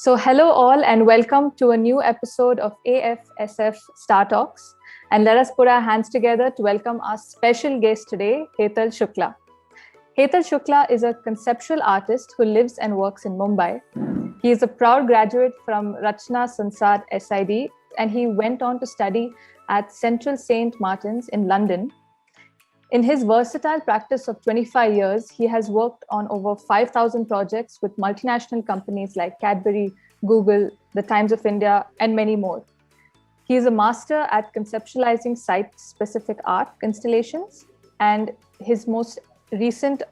So, hello all, and welcome to a new episode of AFSF Star Talks. And let us put our hands together to welcome our special guest today, Hetal Shukla. Hetal Shukla is a conceptual artist who lives and works in Mumbai. He is a proud graduate from Rachna Sansar SID, and he went on to study at Central St. Martin's in London. In his versatile practice of 25 years, he has worked on over 5,000 projects with multinational companies like Cadbury, Google, the Times of India, and many more. He is a master at conceptualizing site-specific art installations, and his most recent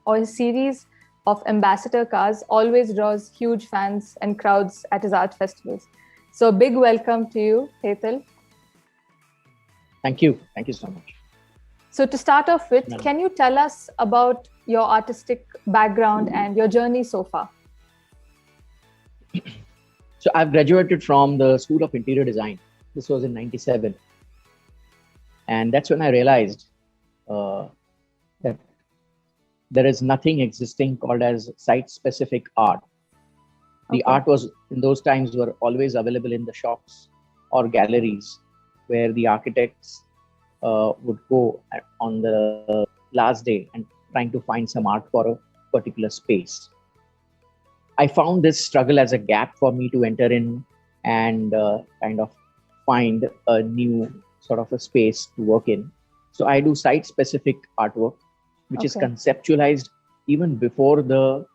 his series of ambassador cars always draws huge fans and crowds at his art festivals. So, a big welcome to you, Hetal. Thank you. Thank you so much. So to start off with, can you tell us about your artistic background and your journey so far? So I've graduated from the School of Interior Design. This was in '97. And that's when I realized that there is nothing existing called as site-specific art. The art was, in those times, were always available in the shops or galleries where the architects would go on the last day and trying to find some art for a particular space. I found this struggle as a gap for me to enter in and kind of find a new sort of a space to work in. So I do site-specific artwork, which is conceptualized even before the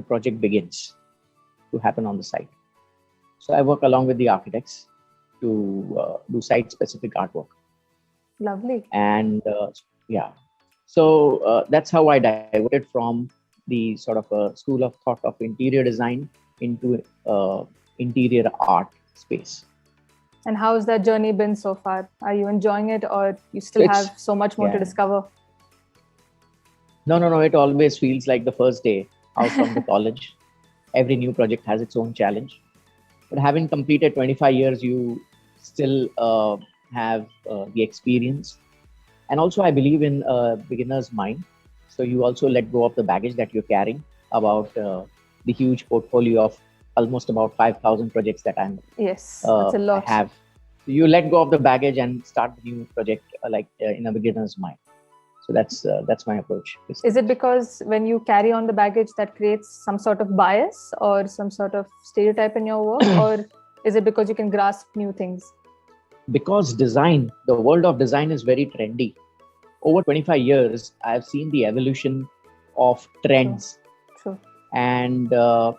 project begins to happen on the site. So I work along with the architects to do site-specific artwork. Lovely. And so that's how I diverted from the sort of a school of thought of interior design into interior art space. And how has that journey been so far? Are you enjoying it, or you still have so much more to discover? No. It always feels like the first day out from the college. Every new project has its own challenge. But having completed 25 years, you still have the experience. And also I believe in a beginner's mind. So you also let go of the baggage that you're carrying about the huge portfolio of almost about 5,000 projects that that's a lot. I have. So you let go of the baggage and start the new project in a beginner's mind. So that's my approach. Is it because when you carry on the baggage that creates some sort of bias or some sort of stereotype in your work, or is it because you can grasp new things? Because the world of design is very trendy. Over 25 years, I've seen the evolution of trends. True. And to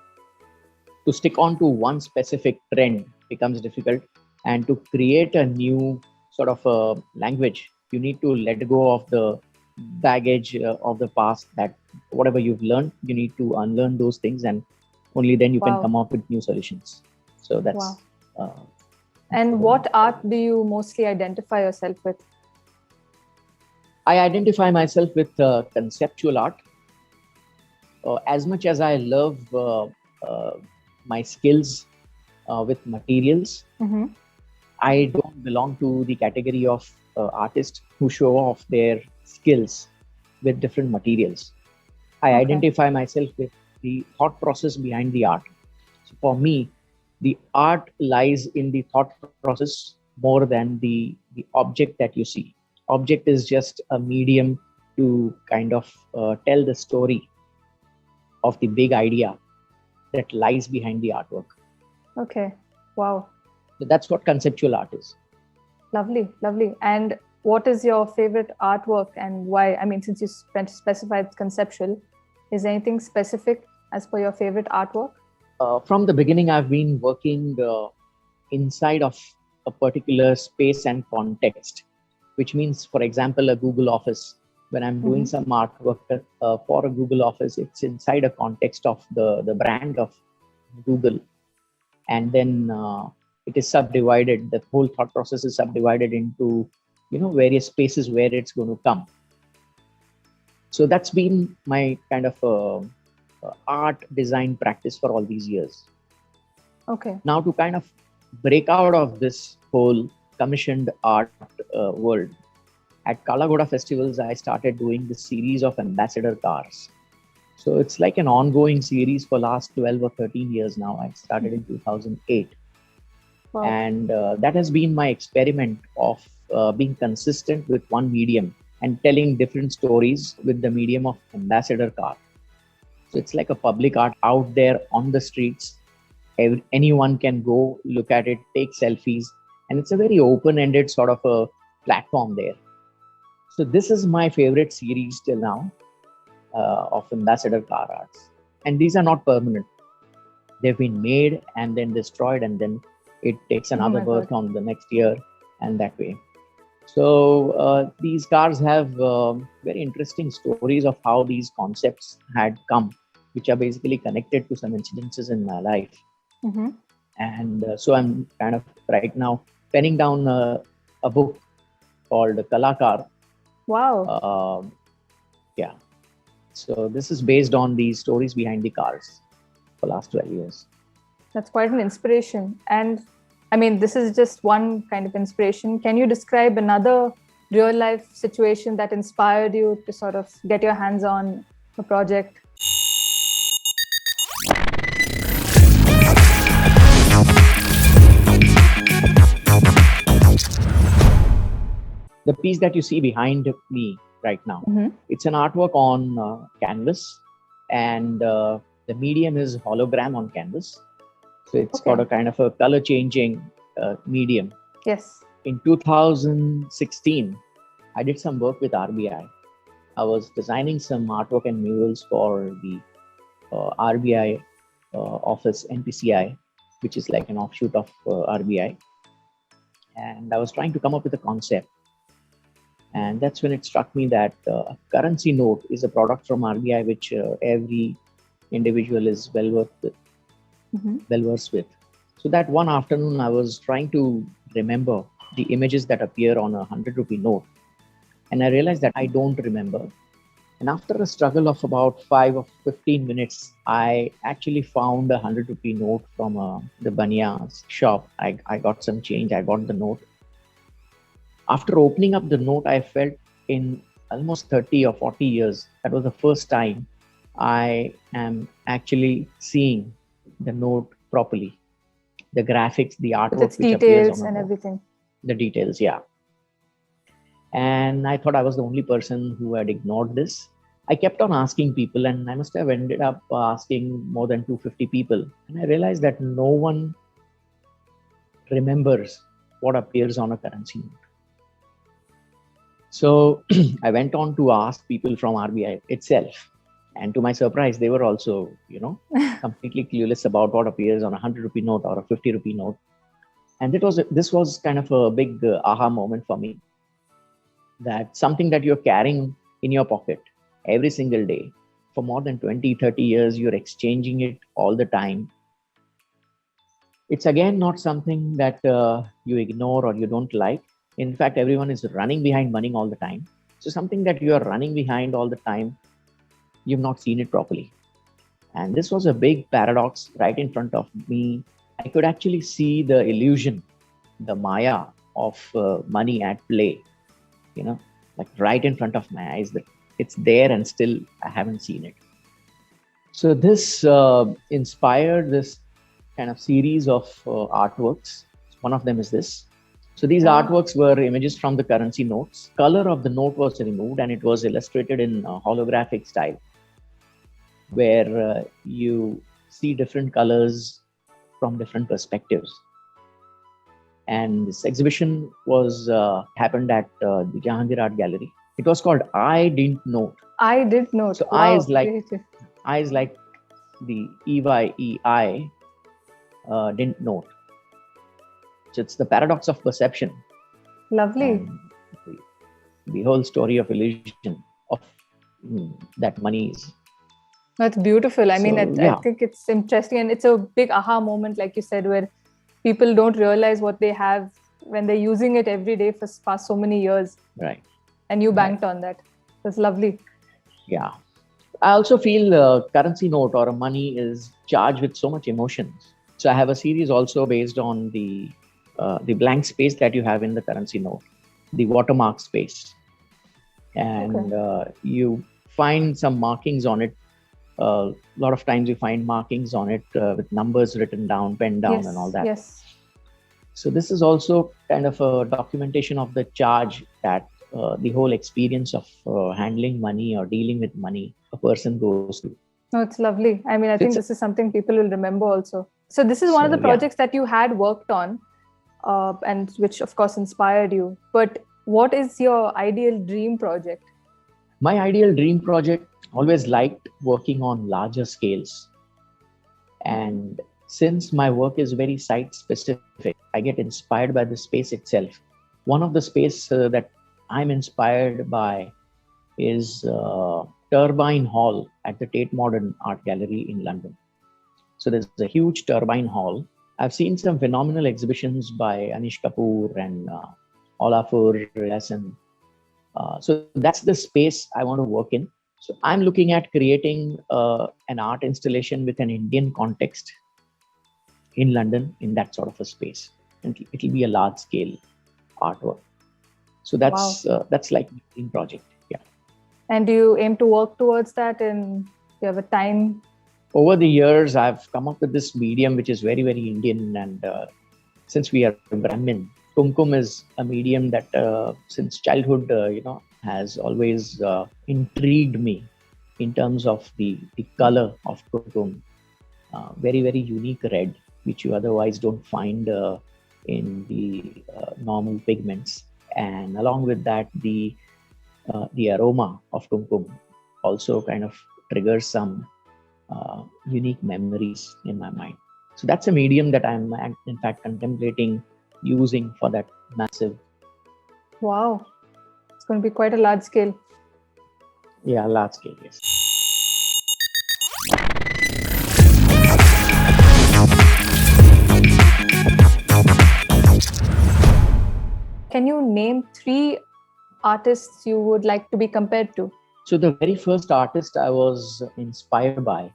stick on to one specific trend becomes difficult. And to create a new sort of a language, you need to let go of the baggage of the past, that whatever you've learned, you need to unlearn those things, and only then you can come up with new solutions. So that's... And what art do you mostly identify yourself with? I identify myself with conceptual art. As much as I love my skills with materials, I don't belong to the category of artists who show off their skills with different materials. I identify myself with the thought process behind the art. So for me, the art lies in the thought process more than the object that you see. Object is just a medium to kind of tell the story of the big idea that lies behind the artwork. Okay. Wow. So that's what conceptual art is. Lovely, lovely. And what is your favorite artwork and why? I mean, since you specified conceptual, is there anything specific as per your favorite artwork? From the beginning, I've been working inside of a particular space and context, which means, for example, a Google office. When I'm doing some artwork for a Google office, it's inside a context of the brand of Google. And then it is subdivided. The whole thought process is subdivided into, various spaces where it's going to come. So that's been my kind of art design practice for all these years. Okay. Now to kind of break out of this whole commissioned art world, at Ghoda festivals, I started doing this series of ambassador cars. So it's like an ongoing series for last 12 or 13 years now. I started in 2008. Wow. And that has been my experiment of being consistent with one medium and telling different stories with the medium of ambassador car. So it's like a public art out there on the streets. Anyone can go look at it, take selfies, and it's a very open-ended sort of a platform there. So this is my favorite series till now of ambassador car arts. And these are not permanent. They've been made and then destroyed, and then it takes another birth on the next year, and that way. So these cars have very interesting stories of how these concepts had come, which are basically connected to some incidences in my life. Mm-hmm. And so I'm kind of right now penning down a book called Kalakar. Wow. Yeah. So this is based on these stories behind the cars for the last 12 years. That's quite an inspiration. And I mean, this is just one kind of inspiration. Can you describe another real life situation that inspired you to sort of get your hands on a project? The piece that you see behind me right now, it's an artwork on canvas, and the medium is hologram on canvas. So it's got a kind of a color changing medium. Yes. In 2016, I did some work with RBI. I was designing some artwork and murals for the RBI office, NPCI, which is like an offshoot of RBI. And I was trying to come up with a concept. And that's when it struck me that a currency note is a product from RBI, which every individual is well versed with. So that one afternoon, I was trying to remember the images that appear on a 100-rupee note. And I realized that I don't remember. And after a struggle of about 5 or 15 minutes, I actually found a 100-rupee note from the Baniya's shop. I got some change, I got the note. After opening up the note, I felt in almost 30 or 40 years, that was the first time I am actually seeing the note properly. The graphics, the artwork, its which details appears on and everything. The details, yeah. And I thought I was the only person who had ignored this. I kept on asking people, and I must have ended up asking more than 250 people. And I realized that no one remembers what appears on a currency note. So I went on to ask people from RBI itself. And to my surprise, they were also, completely clueless about what appears on a 100-rupee note or a 50-rupee note. And this was kind of a big aha moment for me. That something that you're carrying in your pocket every single day for more than 20, 30 years, you're exchanging it all the time. It's again not something that you ignore or you don't like. In fact, everyone is running behind money all the time. So something that you are running behind all the time, you've not seen it properly. And this was a big paradox right in front of me. I could actually see the illusion, the maya of money at play, like right in front of my eyes, that it's there and still I haven't seen it. So this inspired this kind of series of artworks. One of them is this. So these artworks were images from the currency notes. Color of the note was removed and it was illustrated in holographic style, where you see different colors from different perspectives. And this exhibition was happened at the Jahangir Art Galary. It was called I Didn't Note. I Did Note. So wow, I is like the EYEI didn't note. So it's the paradox of perception. Lovely. The whole story of illusion of that money is. That's beautiful. I think it's interesting, and it's a big aha moment, like you said, where people don't realize what they have when they're using it every day for past so many years. Right. And you banked on that. That's lovely. Yeah. I also feel currency note or money is charged with so much emotions. So I have a series also based on the blank space that you have in the currency note, the watermark space. And you find some markings on it a lot of times you find markings on it with numbers written down, pen down, and all that. Yes. So this is also kind of a documentation of the charge that the whole experience of handling money or dealing with money a person goes through. No, it's lovely. I mean, I think this is something people will remember also. So this is one of the projects that you had worked on, and which of course inspired you. But what is your ideal dream project? My ideal dream project, always liked working on larger scales. And since my work is very site specific, I get inspired by the space itself. One of the space that I'm inspired by is Turbine Hall at the Tate Modern Art Gallery in London. So there's a huge Turbine Hall. I've seen some phenomenal exhibitions by Anish Kapoor and Olafur Eliasson. So that's the space I want to work in. So I'm looking at creating an art installation with an Indian context in London in that sort of a space. And it'll be a large scale artwork. So that's like my dream project. Yeah. And do you aim to work towards that, and do you have a time? Over the years, I've come up with this medium which is very, very Indian. And since we are Brahmin, Kumkum is a medium that since childhood, has always intrigued me in terms of the color of Kumkum. Very, very unique red, which you otherwise don't find in the normal pigments. And along with that, the aroma of Kumkum also kind of triggers some unique memories in my mind. So that's a medium that I'm in fact contemplating using for that massive. Wow, it's going to be quite a large scale. Yeah, large scale, yes. Can you name 3 artists you would like to be compared to? So the very first artist I was inspired by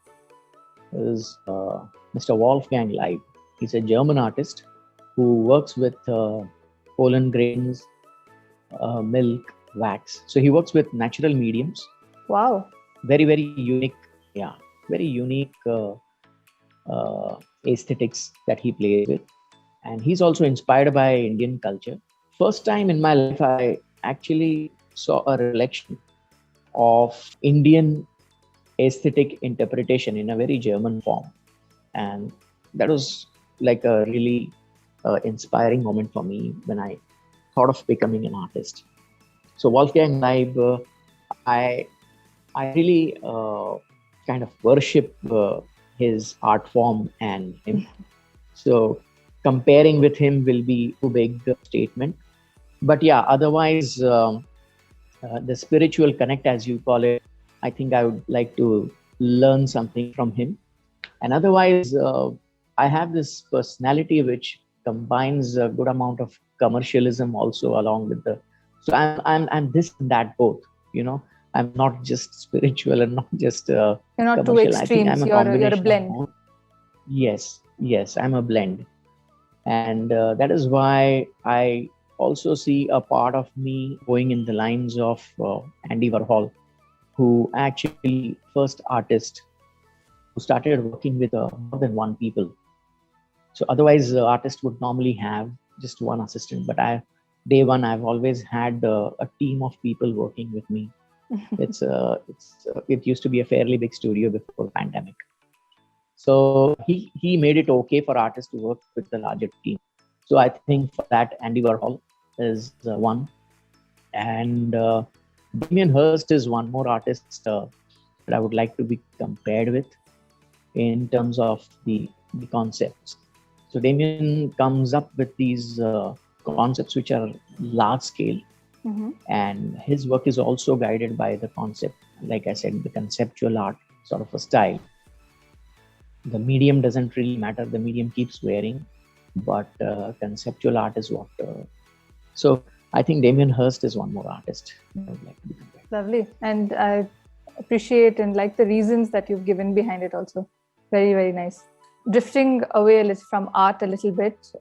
is Mr. Wolfgang Leib. He's a German artist who works with pollen grains, milk, wax. So he works with natural mediums. Wow. Very, very unique. Yeah, very unique aesthetics that he plays with. And he's also inspired by Indian culture. First time in my life, I actually saw a reflection of Indian aesthetic interpretation in a very German form. And that was like a really inspiring moment for me when I thought of becoming an artist. So Wolfgang Leib, I really kind of worship his art form and him. So comparing with him will be too big a statement. But yeah, otherwise, the spiritual connect, as you call it, I think I would like to learn something from him. And otherwise, I have this personality which combines a good amount of commercialism also along with the. So I'm this and that both. I'm not just spiritual and not just. You're not too extremes. You're a blend. Yes, I'm a blend, and that is why I also see a part of me going in the lines of Andy Warhol, who actually first artist who started working with more than one people. So otherwise, the artist would normally have just one assistant. But day one, I've always had a team of people working with me. It used to be a fairly big studio before the pandemic. So he made it okay for artists to work with a larger team. So I think for that, Andy Warhol is one. And Damien Hirst is one more artist that I would like to be compared with in terms of the concepts. So Damien comes up with these concepts which are large scale. Mm-hmm. And his work is also guided by the concept, like I said, the conceptual art sort of a style. The medium doesn't really matter. The medium keeps varying, but conceptual art is what. So I think Damien Hirst is one more artist I would like to be compared. Lovely. And I appreciate and like the reasons that you've given behind it also. Very, very nice. Drifting away from art a little bit,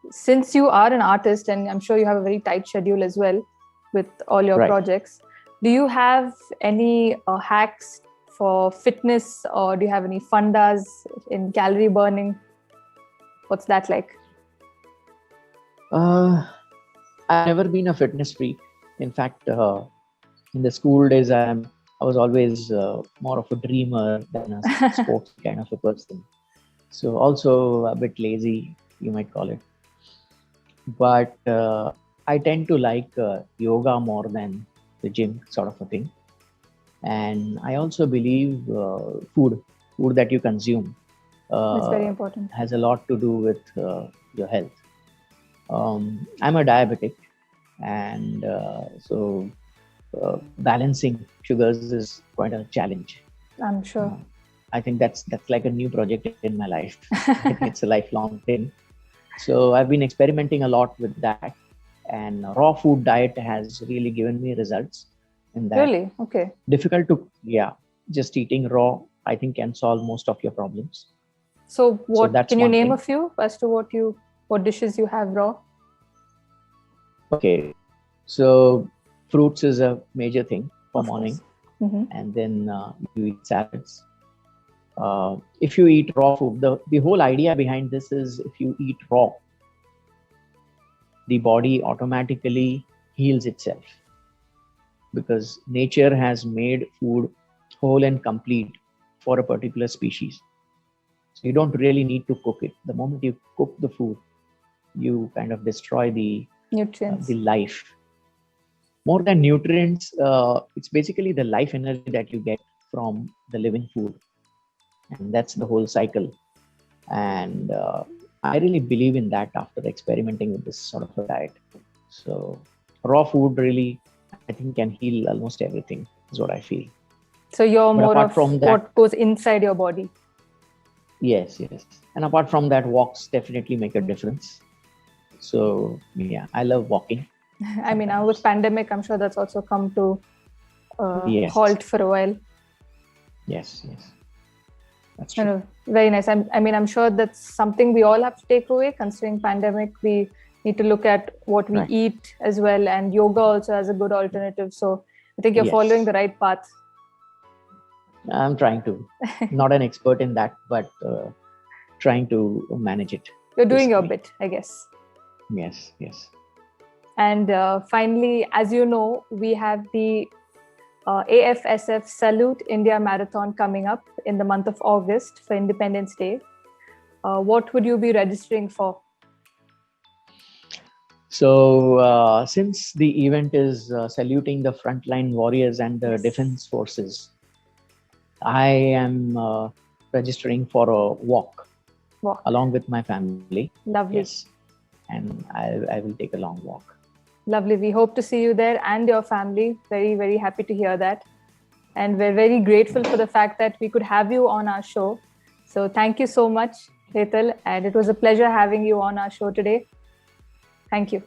since you are an artist and I'm sure you have a very tight schedule as well with all your projects, do you have any hacks for fitness, or do you have any fundas in calorie burning? What's that like? I've never been a fitness freak. In fact, in the school days, I was always more of a dreamer than a sports kind of a person. So also a bit lazy, you might call it. But I tend to like yoga more than the gym sort of a thing. And I also believe food that you consume That's very important. has a lot to do with your health. I'm a diabetic, and so balancing sugars is quite a challenge. I'm sure. I think that's like a new project in my life. I think it's a lifelong thing. So I've been experimenting a lot with that, and raw food diet has really given me results in that. Really? Okay. Difficult to, just eating raw, I think, can solve most of your problems. So what can you name thing. a few as to what dishes you have raw? Okay, so fruits is a major thing for Of morning, Mm-hmm. and then you eat salads. If you eat raw food, the whole idea behind this is if you eat raw, the body automatically heals itself, because nature has made food whole and complete for a particular species. So you don't really need to cook it. The moment you cook the food, you kind of destroy the nutrients, the life. More than nutrients, it's basically the life energy that you get from the living food, and that's the whole cycle. And I really believe in that after experimenting with this sort of a diet. So raw food really, I think, can heal almost everything, is what I feel. So you're more of what goes inside your body. Yes. And apart from that, walks definitely make a difference. So yeah, I love walking. I mean, now with pandemic, I'm sure that's also come to halt for a while. Yes. That's true. Very nice. I mean, I'm sure that's something we all have to take away. Considering pandemic, we need to look at what we eat as well, and yoga also has a good alternative. So I think you're following the right path. I'm trying to. Not an expert in that, but trying to manage it. You're doing your bit, I guess. Yes. And finally, as you know, we have the AFSF Salute India Marathon coming up in the month of August for Independence Day. What would you be registering for? So since the event is saluting the frontline warriors and the defense forces, I am registering for a walk along with my family. Lovely. Yes. And I will take a long walk. Lovely. We hope to see you there and your family. Very, very happy to hear that. And we're very grateful for the fact that we could have you on our show. So thank you so much, Hetal. And it was a pleasure having you on our show today. Thank you.